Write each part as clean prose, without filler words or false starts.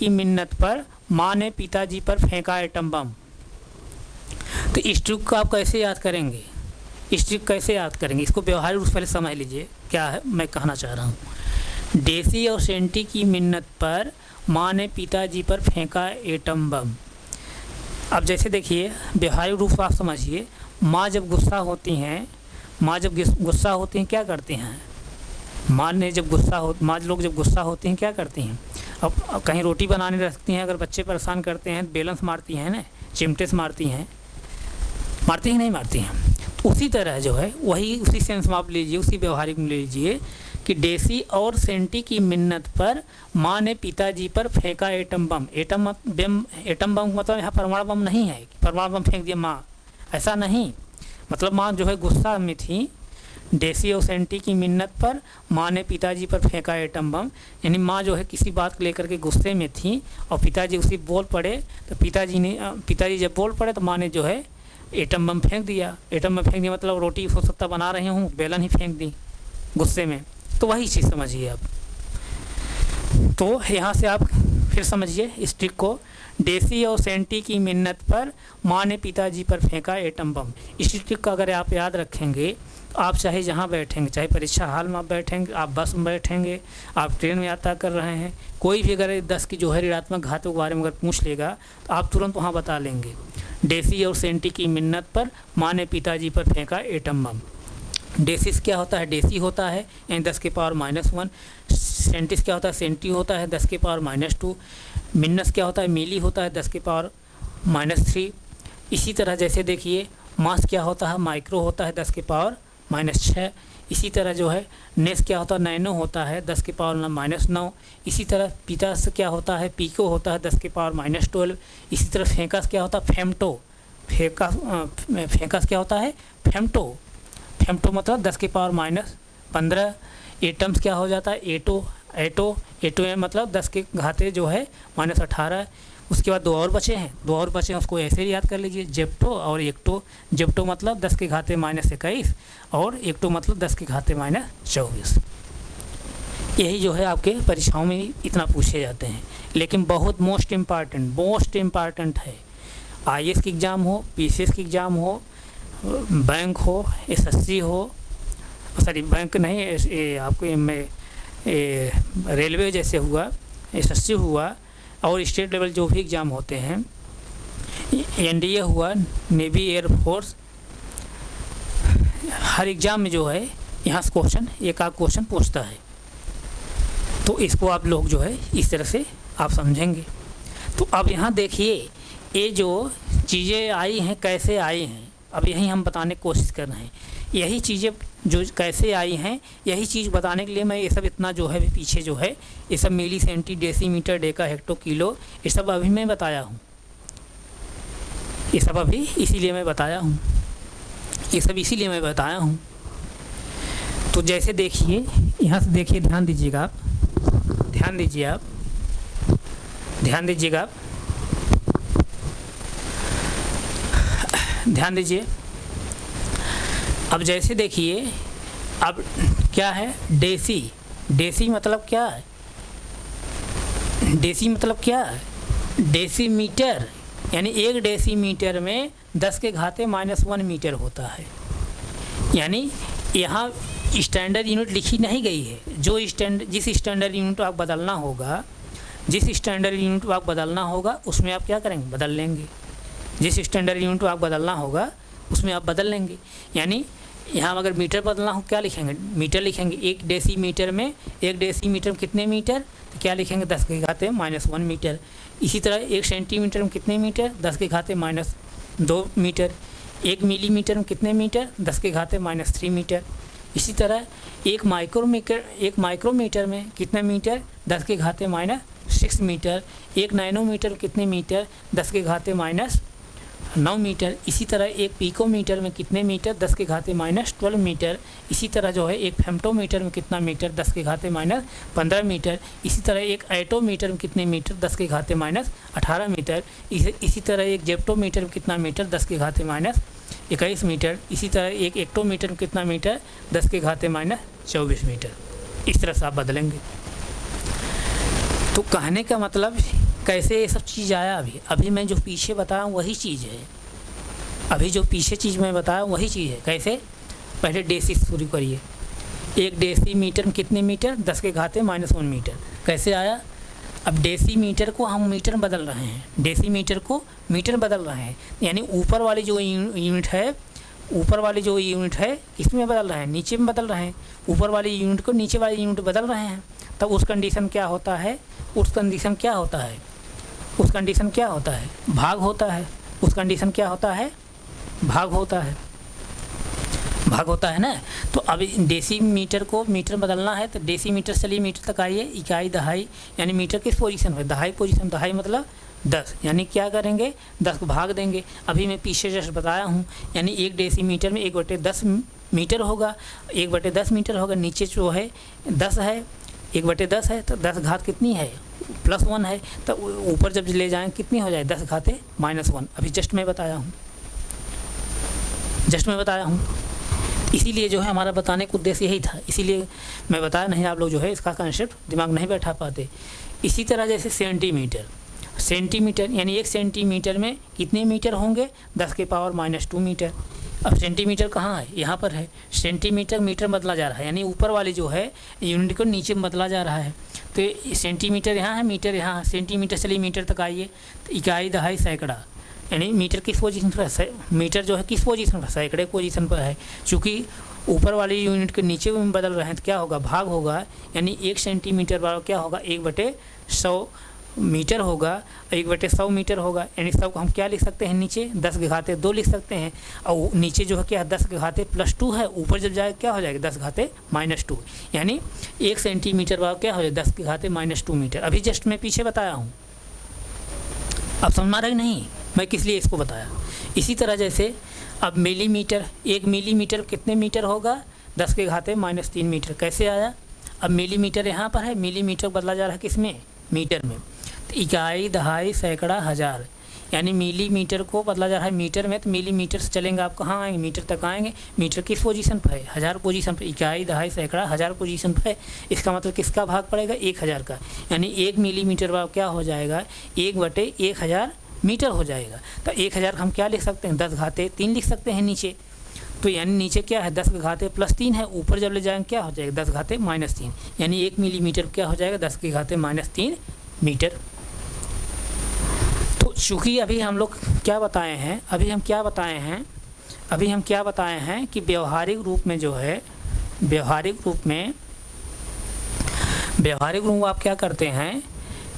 की मिन्नत पर माँ ने पिताजी पर फेंका एटम बम। तो इस ट्रिक को आप कैसे याद करेंगे, इस ट्रिक कैसे याद करेंगे, इसको व्यवहारिक रूप से पहले समझ लीजिए क्या है मैं कहना चाह रहा हूँ। डेसी और सेंटी की मिन्नत पर माँ ने पिताजी पर फेंका एटम बम। अब जैसे देखिए व्यवहारिक रूप से आप समझिए, माँ जब गुस्सा होती हैं, माँ जब गुस्सा होती हैं क्या करती हैं, माँ लोग जब गुस्सा होती हैं क्या करती हैं, अब कहीं रोटी बनाने रखती हैं, अगर बच्चे परेशान करते हैं बेलन से मारती हैं ना, चिमटे से मारती हैं, मारती हैं नहीं मारती हैं। तो उसी तरह जो है वही उसी सेंस में आप लीजिए, उसी व्यवहारिक में लीजिए कि डेसी और सेंटी की मिन्नत पर माँ ने पिताजी पर फेंका एटम बम। एटम बम मतलब यहाँ परमाणु बम नहीं है, परमाणु बम फेंक दिया माँ, ऐसा नहीं। मतलब माँ जो है गुस्सा में थी, डेसी और सेंटी की मिन्नत पर माँ ने पिताजी पर फेंका एटम बम, यानी माँ जो है किसी बात को लेकर के गुस्से में थी और पिताजी उसी बोल पड़े, तो पिताजी जब बोल पड़े तो माँ ने जो है एटम बम फेंक दिया। एटम बम फेंक दिया मतलब रोटी हो सकता बना रहे हूँ, बेलन ही फेंक दी गुस्से में। तो वही चीज़ समझिए आप। तो यहाँ से आप फिर समझिए इस ट्रिक को, डेसी और सेंटी की मिन्नत पर माँ ने पिताजी पर फेंका एटम बम। इसी ट्रिक का अगर आप याद रखेंगे, आप चाहे जहाँ बैठेंगे, चाहे परीक्षा हॉल में आप बैठेंगे, आप बस में बैठेंगे, आप ट्रेन में यात्रा कर रहे हैं, कोई भी अगर 10 की जो है ऋणात्मक घातों के बारे में अगर पूछ लेगा तो आप तुरंत वहाँ बता लेंगे, डेसी और सेंटी की मिन्नत पर माँ ने पिताजी पर फेंका एटम बम। डेसिस क्या होता है, डेसी होता है यानी 10 के पावर -1। सेंटिस क्या होता है, सेंटी होता है 10 के पावर -2। मिन्नस क्या होता है, मिली होता है 10 के पावर -3। इसी तरह जैसे देखिए मास क्या होता है, माइक्रो होता है 10 के पावर -6। इसी तरह जो है नेस क्या होता है, नैनो होता है 10 के पावर -9। इसी तरह पितास क्या होता है, पीको होता है 10 के पावर -12। इसी तरह फेंकस क्या होता है, फेमटो। फेंकस क्या होता है, फेमटो मतलब 10 के पावर -15। एटम्स क्या हो जाता है, एटो मतलब 10 के घाते जो है -18। उसके बाद दो और बचे हैं, उसको ऐसे याद कर लीजिए, जेप्टो और एक्टो। जेप्टो मतलब 10 के घाते -21 और एक्टो मतलब 10 के घाते -24। यही जो है आपके परीक्षाओं में इतना पूछे जाते हैं। लेकिन बहुत मोस्ट इम्पॉर्टेंट है, IAS की एग्ज़ाम हो, PCS की एग्ज़ाम हो, बैंक हो, SSC हो, सॉरी बैंक नहीं, ये आपको रेलवे जैसे हुआ, SSC हुआ, और स्टेट लेवल जो भी एग्ज़ाम होते हैं, NDA हुआ, नेवी एयरफोर्स, हर एग्ज़ाम में जो है यहाँ से क्वेश्चन एक आध क्वेश्चन पूछता है। तो इसको आप लोग जो है इस तरह से आप समझेंगे। तो अब यहाँ देखिए ये जो चीज़ें आई हैं कैसे आई हैं, अब यही हम बताने की कोशिश कर रहे हैं। यही चीज़ें जो कैसे आई हैं, यही चीज़ बताने के लिए मैं ये सब इतना जो है पीछे जो है ये सब milli, centi, decimetre, deca, hecto, kilo, ये सब अभी मैं बताया हूँ, ये सब अभी इसीलिए मैं बताया हूँ। तो जैसे देखिए यहाँ से देखिए, ध्यान दीजिएगा आप, अब जैसे देखिए, अब क्या है, डेसी मतलब क्या है, डेसीमीटर, यानी 1 डेसीमीटर में 10 के घाते -1 मीटर होता है। यानी यहाँ स्टैंडर्ड यूनिट लिखी नहीं गई है, जिस स्टैंडर्ड यूनिट आप बदलना होगा उसमें आप क्या करेंगे, बदल लेंगे। जिस स्टैंडर्ड यूनिट आप बदलना होगा उसमें आप बदल लेंगे। यानी यहाँ अगर मीटर बदलना हो क्या लिखेंगे, मीटर लिखेंगे। 1 डेसीमीटर में कितने मीटर, तो क्या लिखेंगे, 10 के घाते -1 मीटर। इसी तरह 1 सेंटीमीटर में कितने मीटर, 10 के घाते -2 मीटर। 1 मिलीमीटर में कितने मीटर, 10 के घाते -3 मीटर। इसी तरह 1 माइक्रोमीटर में कितने मीटर, 10 के घाते -6 मीटर। 1 नैनोमीटर में कितने मीटर, 10 के घाते -9 मीटर। इसी तरह 1 पिकोमीटर में कितने मीटर, 10 के घाते -12 मीटर। इसी तरह जो है 1 फेम्टोमीटर में कितना मीटर, 10 के घाते -15 मीटर। इसी तरह 1 एटोमीटर में कितने मीटर, 10 के घाते -18 मीटर। इसी तरह 1 जेप्टोमीटर में कितना मीटर, 10 के घाते -21 मीटर। इसी तरह 1 एक्टोमीटर में कितना मीटर, 10 के घाते -24 मीटर। इस तरह से आप बदलेंगे। तो कहने का मतलब कैसे ये सब चीज़ आया? अभी मैं जो पीछे बताया वही चीज़ है, अभी जो पीछे चीज़ मैं बताया वही चीज़ है। कैसे? पहले डेसी शुरू करिए। 1 डेसीमीटर में कितने मीटर? 10 के घाते -1 मीटर। कैसे आया? अब डेसीमीटर को हम मीटर में बदल रहे हैं, डेसीमीटर को मीटर में बदल रहे हैं, यानी ऊपर वाली जो यूनिट है, ऊपर वाली जो यूनिट है इसमें बदल रहे हैं, नीचे में बदल रहे हैं। ऊपर वाली यूनिट को नीचे वाली यूनिट बदल रहे हैं, तब उस कंडीशन क्या होता है? उस कंडीशन क्या होता है? उस कंडीशन क्या होता है? भाग होता है। उस कंडीशन क्या होता है? भाग होता है। भाग होता है ना। तो अब डेसीमीटर को मीटर बदलना है, तो डेसीमीटर चलिए मीटर तक आइए। इकाई दहाई, यानी मीटर किस पोजीशन पर? दहाई पोजीशन। दहाई मतलब 10, यानी क्या करेंगे? 10 को भाग देंगे। अभी मैं पीछे जस्ट बताया हूँ, यानी 1 डेसीमीटर में 1/10 मीटर होगा, 1/10 मीटर होगा। नीचे जो है 10 है, 1/10 है, तो 10 घात कितनी है? +1 है। तो ऊपर जब ले जाएँ कितनी हो जाए? 10 घाते -1। अभी जस्ट मैं बताया हूँ, इसीलिए जो है हमारा बताने का उद्देश्य यही था, इसीलिए मैं बताया। नहीं आप लोग जो है इसका कंसेप्ट दिमाग नहीं बैठा पाते। इसी तरह जैसे सेंटीमीटर, यानी 1 सेंटीमीटर में कितने मीटर होंगे? 10 के पावर -2 मीटर। अब सेंटीमीटर कहाँ है? यहाँ पर है। सेंटीमीटर मीटर बदला जा रहा है, यानी ऊपर वाली जो है यूनिट को नीचे में बदला जा रहा है। तो सेंटीमीटर यहाँ है, मीटर यहाँ है। सेंटीमीटर चलिए मीटर तक आइए। तो इकाई दहाई सैकड़ा, यानी मीटर किस पोजीशन पर है? मीटर जो है किस पोजीशन पर? सैकड़े पोजीशन पर है। चूँकि ऊपर वाली यूनिट के नीचे में बदल रहे हैं तो क्या होगा? भाग होगा, यानी 1 सेंटीमीटर बराबर क्या होगा? 1/100 मीटर होगा, 1/100 मीटर होगा। यानी 100 को हम क्या लिख सकते हैं? नीचे 10 के घाते 2 लिख सकते हैं, और नीचे जो है क्या? 10 के घाते +2 है। ऊपर जब जाए क्या हो जाएगा? 10 घाते -2, यानी 1 सेंटीमीटर बराबर क्या हो जाए? 10 के घाते -2 मीटर। अभी जस्ट मैं पीछे बताया हूँ, अब समझ में आ रहा है नहीं मैं किस लिए इसको बताया? इसी तरह जैसे अब मिलीमीटर, 1 मिलीमीटर कितने मीटर होगा? 10 के घाते -3 मीटर। कैसे आया? अब मिलीमीटर यहाँ पर है, मिलीमीटर बदला जा रहा है किस में? मीटर में। तो इकाई दहाई सैकड़ा हज़ार, यानी मिलीमीटर को बदला जा रहा है मीटर में, तो मिलीमीटर से चलेंगे आप कहाँ आएंगे? मीटर तक आएंगे। मीटर किस पोजीशन पर है? 1000 पोजीशन पर। इकाई दहाई सैकड़ा 1000 पोजीशन पर है। इसका मतलब किसका भाग पड़ेगा? 1000 का, यानी 1 मिलीमीटर भाग क्या हो जाएगा? 1/1000 मीटर हो जाएगा। तो 1000 हम क्या लिख सकते हैं? 10 घाते 3 लिख सकते हैं नीचे। तो यानी नीचे क्या है? 10 के घाते +3 है। ऊपर जब ले जाएंगे क्या हो जाएगा? 10 घाते -3, यानी 1 मिलीमीटर क्या हो जाएगा? 10 के घाते -3 मीटर। तो चूँकि अभी हम लोग क्या बताए हैं? अभी हम क्या बताए हैं कि व्यवहारिक रूप में जो है, व्यवहारिक रूप आप क्या करते हैं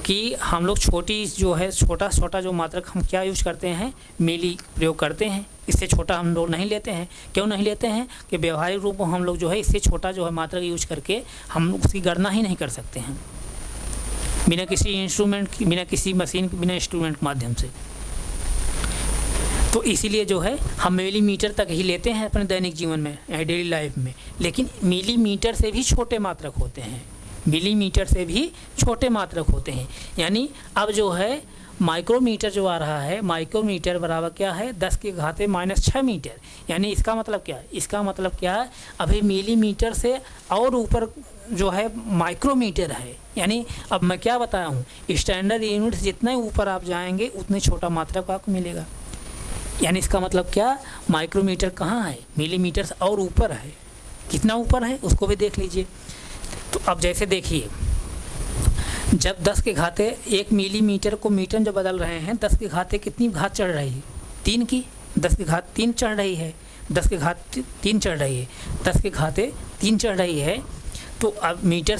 कि हम लोग छोटी जो है, छोटा जो मात्रक हम क्या यूज करते हैं? मिली प्रयोग करते हैं। इससे छोटा हम लोग नहीं लेते हैं। क्यों नहीं लेते हैं? कि व्यवहारिक रूप में हम लोग जो है इससे छोटा जो है मात्रक यूज करके हम उसकी गणना ही नहीं कर सकते हैं, बिना किसी इंस्ट्रूमेंट की, बिना किसी मशीन के, बिना इंस्ट्रूमेंट के माध्यम से। तो इसीलिए जो है हम मिलीमीटर तक ही लेते हैं अपने दैनिक जीवन में, डेली लाइफ में। लेकिन मिलीमीटर से भी छोटे मात्रक होते हैं, मिलीमीटर से भी छोटे मात्रक होते हैं। यानी अब जो है माइक्रोमीटर जो आ रहा है, माइक्रोमीटर बराबर क्या है? 10 के घाते -6 मीटर। यानी इसका मतलब क्या है? इसका मतलब क्या है? अभी मिलीमीटर से और ऊपर जो है माइक्रोमीटर है। यानी अब मैं क्या बताया हूँ? स्टैंडर्ड यूनिट जितने ऊपर आप जाएंगे उतने छोटा मात्रक आपको मिलेगा। यानी इसका मतलब क्या? माइक्रोमीटर कहाँ है? मिलीमीटर से और ऊपर है। कितना ऊपर है उसको भी देख लीजिए। तो अब जैसे देखिए, जब 10 के घाते 1 मिलीमीटर को मीटर में जब बदल रहे हैं, 10 के घाते कितनी घात चढ़ रही है? 3 की। 10 के घात 3 चढ़ रही है, 10 के घात 3 चढ़ रही है, 10 के घाते 3 चढ़ रही है। तो अब मीटर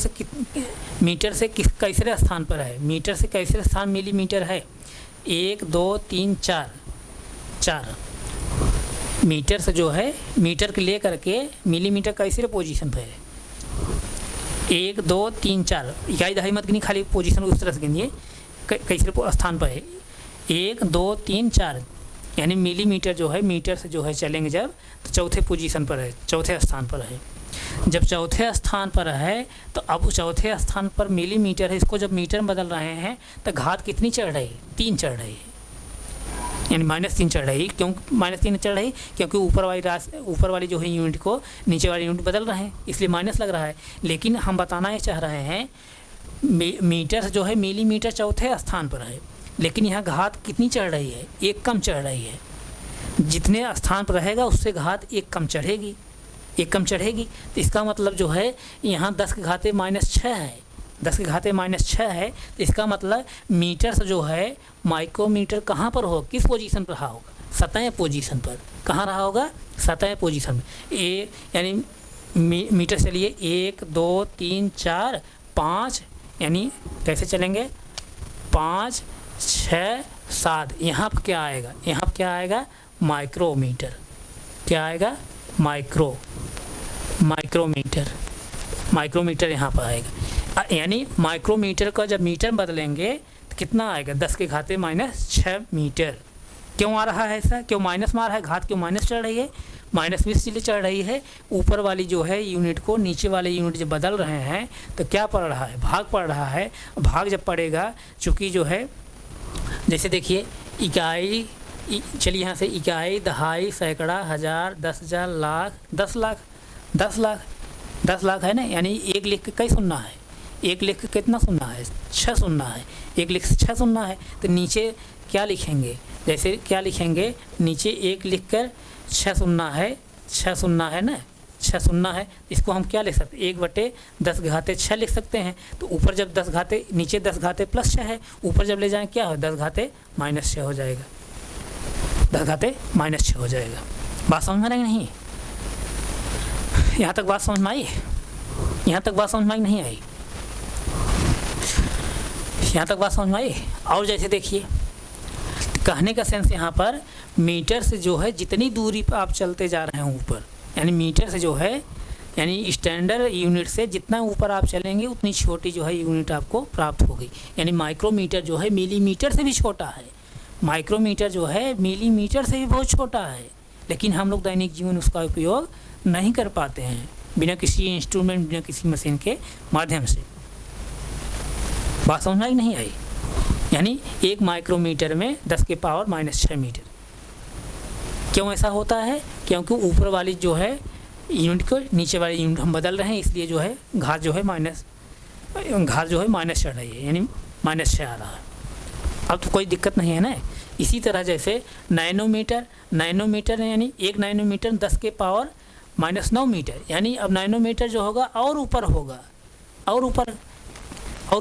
से कैसे स्थान पर है? मीटर से कैसे स्थान मिलीमीटर है? 1 2 3 4 मीटर से जो है, मीटर के ले करके मिलीमीटर कैसे पोजीशन पर है? 1 2 3 4 इकाई दहाई मत गिनी, खाली पोजीशन उस तरह से गिनिए कैसे स्थान पर है। 1 2 3 4, यानी मिलीमीटर जो है मीटर से जो है चलेंगे जब, तो चौथे पोजीशन पर है, चौथे स्थान पर है। जब चौथे स्थान पर है तो अब चौथे स्थान पर मिलीमीटर है, इसको जब मीटर में बदल रहे हैं तो घात कितनी चढ़ रही है? 3 चढ़ रही है, यानी -3 चढ़ रही। क्यों -3 चढ़ रही? क्योंकि ऊपर वाली जो है यूनिट को नीचे वाली यूनिट बदल रहे हैं, इसलिए माइनस लग रहा है। लेकिन हम बताना ये चाह रहे हैं मीटर जो है मिलीमीटर चौथे स्थान पर है, लेकिन यहाँ घात कितनी चढ़ रही है, एक कम चढ़ रही है। जितने स्थान पर रहेगा उससे घात एक कम चढ़ेगी, एक कम चढ़ेगी। तो इसका मतलब जो है यहाँ 10 के घाते -6 है, 10 के घाते -6 है। तो इसका मतलब मीटर से जो है माइक्रोमीटर कहाँ पर हो, किस पोजीशन पर रहा होगा, सतह पोजीशन पर। कहाँ रहा होगा, सतह पोजीशन में। यानी मीटर चलिए 1 2 3 4 5, यानी कैसे चलेंगे 5 6 7। यहाँ पर क्या आएगा, यहाँ पर क्या आएगा माइक्रोमीटर। क्या आएगा माइक्रोमीटर यहाँ पर आएगा। यानी माइक्रोमीटर का जब मीटर बदलेंगे तो कितना आएगा, 10 के घाते -6 मीटर। क्यों आ रहा है ऐसा, क्यों माइनस में आ रहा है, घात क्यों माइनस चढ़ रही है, माइनस में इसलिए चढ़ रही है, ऊपर वाली जो है यूनिट को नीचे वाले यूनिट जब बदल रहे हैं तो क्या पड़ रहा है, भाग पड़ रहा है। भाग जब पड़ेगा, चूँकि जो है जैसे देखिए इकाई, चलिए यहाँ से इकाई, दहाई, सैकड़ा, हज़ार, 10,000, लाख, 10 लाख, 10 लाख, 10 लाख है ना। यानी एक लिख के कई सुनना है, एक लिख के कितना सुनना है, 6 सुनना है, एक लिख से 6 सुनना है। तो नीचे क्या लिखेंगे, जैसे क्या लिखेंगे, नीचे एक लिख कर 6 सुनना है, 6 सुनना है ना, 6 सुनना है। इसको हम क्या लिख सकते हैं, 1/10 घाते 6 लिख सकते हैं। तो ऊपर जब 10 घाते, नीचे 10 घाते +6 है, ऊपर जब ले जाएँ क्या हो, 10 घाते -6 हो जाएगा, 10 घाते -6 हो जाएगा। बात समझ में आ रही नहीं, यहाँ तक बात समझ में आई, यहाँ तक बात समझ में आई नहीं आई, यहाँ तक बात समझ में आई। और जैसे देखिए कहने का सेंस यहाँ पर मीटर से जो है जितनी दूरी पर आप चलते जा रहे हैं ऊपर, यानी मीटर से जो है, यानी स्टैंडर्ड यूनिट से जितना ऊपर आप चलेंगे उतनी छोटी जो है यूनिट आपको प्राप्त होगी। यानी माइक्रोमीटर जो है मिलीमीटर से भी छोटा है, माइक्रोमीटर जो है मिलीमीटर से भी बहुत छोटा है, लेकिन हम लोग दैनिक जीवन उसका उपयोग नहीं कर पाते हैं, बिना किसी इंस्ट्रूमेंट, बिना किसी मशीन के माध्यम से। बात समझ आई नहीं आई। यानी 1 माइक्रोमीटर में 10 के पावर -6 मीटर। क्यों ऐसा होता है, क्योंकि ऊपर वाली जो है यूनिट को नीचे वाली यूनिट हम बदल रहे हैं, इसलिए जो है घात जो है माइनस चढ़ रही है, यानी -6 आ रहा है। अब तो कोई दिक्कत नहीं है ना। इसी तरह जैसे नैनोमीटर यानी 1 नैनोमीटर 10 के पावर -9 मीटर, यानी अब नैनोमीटर जो होगा और ऊपर होगा, और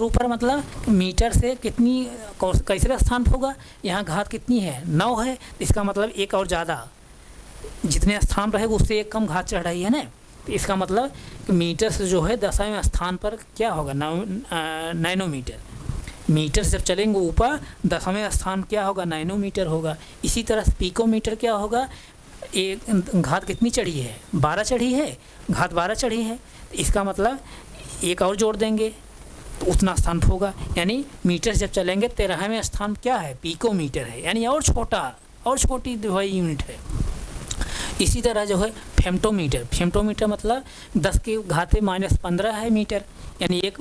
ऊपर मतलब मीटर से कितनी कैसे स्थान पर होगा, यहाँ घात कितनी है 9 है, इसका मतलब एक और ज़्यादा, जितने स्थान रहेगा उससे एक कम घात चढ़ रही है ना। तो इसका मतलब कि मीटर से जो है 10वें स्थान पर क्या होगा, नैनोमीटर। मीटर से जब चलेंगे ऊपर 10वें स्थान क्या होगा, नैनोमीटर होगा। इसी तरह पिकोमीटर क्या होगा, एक घात कितनी चढ़ी है, 12 चढ़ी है, घात 12 चढ़ी है। इसका मतलब एक और जोड़ देंगे तो उतना स्थान होगा। यानी मीटर से जब चलेंगे 13वें स्थान क्या है, पिकोमीटर है, यानी और छोटा, और छोटी जो है यूनिट है। इसी तरह जो है फेम्टोमीटर मतलब 10 के घाते -15 है मीटर, यानी एक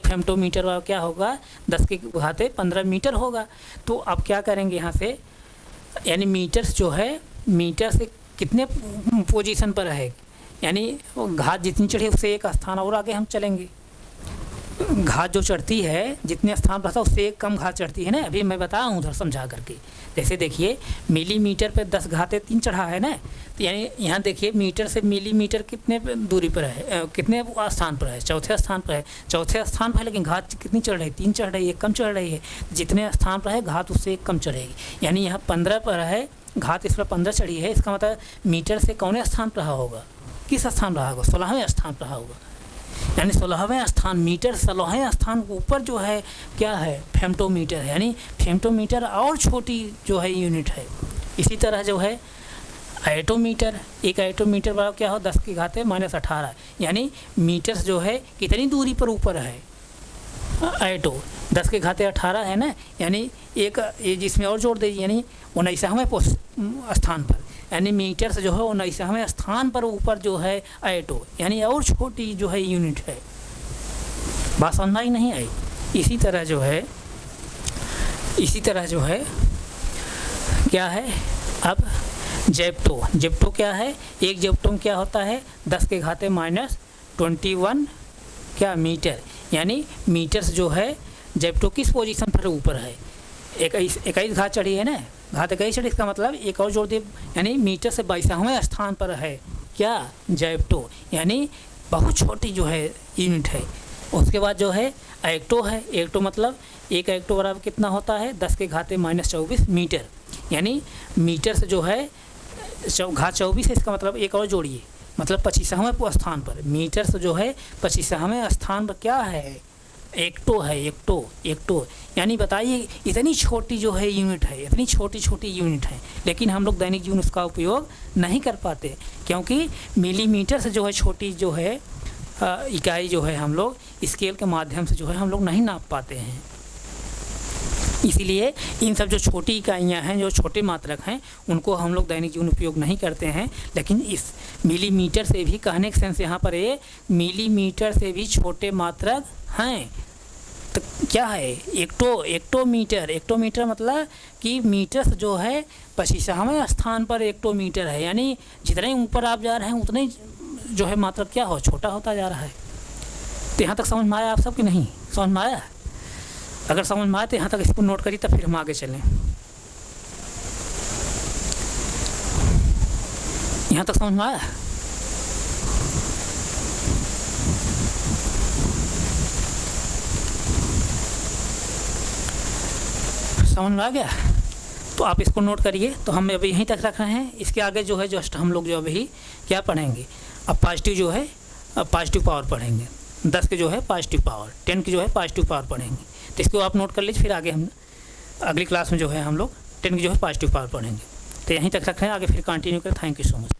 फेम्टोमीटर वाला क्या होगा, 10 के घाते 15 मीटर होगा। तो अब क्या करेंगे यहाँ से, यानी मीटर जो है मीटर से कितने पोजीशन पर है, यानी घात जितनी चढ़ी उससे एक स्थान और आगे हम चलेंगे। घात जो चढ़ती है जितने स्थान पर था उससे एक कम घात चढ़ती है ना। अभी मैं बता रहा हूँ उधर समझा करके। जैसे देखिए मिलीमीटर पे 10 घाते 3 चढ़ा है ना, तो यानी यहाँ देखिए मीटर से मिलीमीटर कितने दूरी पर है, कितने स्थान पर है, चौथे स्थान पर है, चौथे स्थान पर है, लेकिन घात कितनी चढ़ रही है, 3 चढ़ रही है, एक कम चढ़ रही है। जितने स्थान पर है घात उससे एक कम चढ़ेगी। यानी यहाँ 15 पर है घात, इस पर 15 चढ़ी है, इसका मतलब मीटर से कौन स्थान पर रहा होगा, किस स्थान रहा होगा, 16वें स्थान पर रहा होगा। यानी 16वें स्थान, मीटर 16वें स्थान ऊपर जो है क्या है, फेम्टोमीटर है, यानी फेम्टोमीटर और छोटी जो है यूनिट है। इसी तरह जो है एटोमीटर, एक एटोमीटर वाला क्या हो, 10 के घाते -18, यानी मीटर जो है कितनी दूरी पर ऊपर है, एटो 10 के घाते 18 है ना, यानी एक ये जिसमें और जोड़ दीजिए, यानी 19वें स्थान पर, यानी मीटर से जो है 19वें स्थान पर ऊपर जो है एटो, यानी और छोटी जो है यूनिट है। बात समझ आई नहीं आई। इसी तरह जो है क्या है, अब जेप्टो क्या है, एक जेप्टो में क्या होता है, 10 के घाते -21 क्या मीटर, यानी मीटर्स जो है जेप्टो किस पोजीशन पर ऊपर है, 21 घात चढ़ी है ना, घात 21 चढ़ी, इसका मतलब एक और जोड़ दे, यानी मीटर से 22वें स्थान पर है क्या, जेप्टो, यानी बहुत छोटी जो है यूनिट है। उसके बाद जो है एक्टो है, एक्टो मतलब एक एक्टो बराबर कितना होता है 10 के घाते -24 मीटर, यानी मीटर से जो है घात 24 है, इसका मतलब एक और जोड़िए, मतलब 25वें स्थान पर, मीटर से जो है 25वें स्थान पर क्या है, एक्टो है, एक्टो, यानी बताइए इतनी छोटी जो है यूनिट है, इतनी छोटी यूनिट है, लेकिन हम लोग दैनिक जीवन उसका उपयोग नहीं कर पाते, क्योंकि मिलीमीटर से जो है छोटी जो है इकाई जो है हम लोग स्केल के माध्यम से जो है हम लोग नहीं नाप पाते हैं। इसीलिए इन सब जो छोटी इकाइयाँ हैं, जो छोटे मात्रक हैं, उनको हम लोग दैनिक जीवन उपयोग नहीं करते हैं। लेकिन इस मिलीमीटर से भी, कहने का सेंस यहाँ पर ये मिलीमीटर से भी छोटे मात्रक हैं, तो क्या है एक्टोमीटर, एक्टोमीटर मतलब कि मीटर जो है 25वें स्थान पर एक्टोमीटर है, यानी जितने ऊपर आप जा रहे हैं उतने जो है मात्रक क्या हो, छोटा होता जा रहा है। तो यहाँ तक समझ में आया आप सब कि नहीं समझ में आया? अगर समझ में आए तो यहाँ तक इसको नोट करिए, तब फिर हम आगे चलें। यहाँ तक समझ में आया? समझ में आ गया? तो आप इसको नोट करिए। तो हम अभी यहीं तक रख रहे हैं, इसके आगे जो है जस्ट हम लोग जो अभी क्या पढ़ेंगे, अब पॉजिटिव जो है, अब पॉजिटिव पावर पढ़ेंगे, 10 के जो है पॉजिटिव पावर, 10 की जो है पॉजिटिव पावर पढ़ेंगे। तो इसको आप नोट कर लीजिए, फिर आगे हम अगली क्लास में जो है हम लोग 10 की जो है पॉजिटिव पावर पढ़ेंगे। तो यहीं तक रख रहे हैं, आगे फिर कंटिन्यू करें। Thank you so much.